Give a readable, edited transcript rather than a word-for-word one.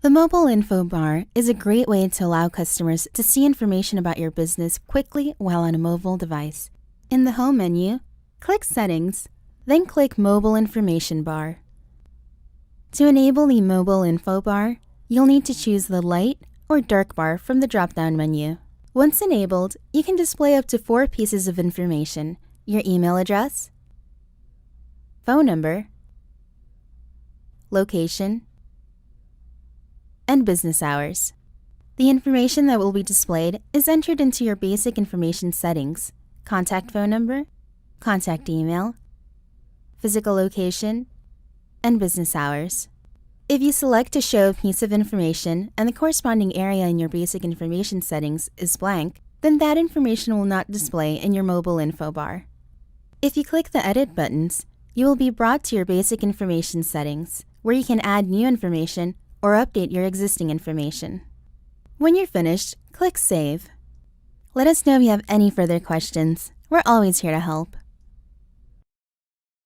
The mobile info bar is a great way to allow customers to see information about your business quickly while on a mobile device. In the Home menu, click Settings, then click Mobile Information Bar. To enable the mobile info bar, you'll need to choose the light or dark bar from the drop-down menu. Once enabled, you can display up to 4 pieces of information: your email address, phone number, location, and business hours. The information that will be displayed is entered into your basic information settings: contact phone number, contact email, physical location, and business hours. If you select to show a piece of information and the corresponding area in your basic information settings is blank, then that information will not display in your mobile info bar. If you click the Edit buttons, you will be brought to your basic information settings, where you can add new information or update your existing information. When you're finished, click Save. Let us know if you have any further questions. We're always here to help.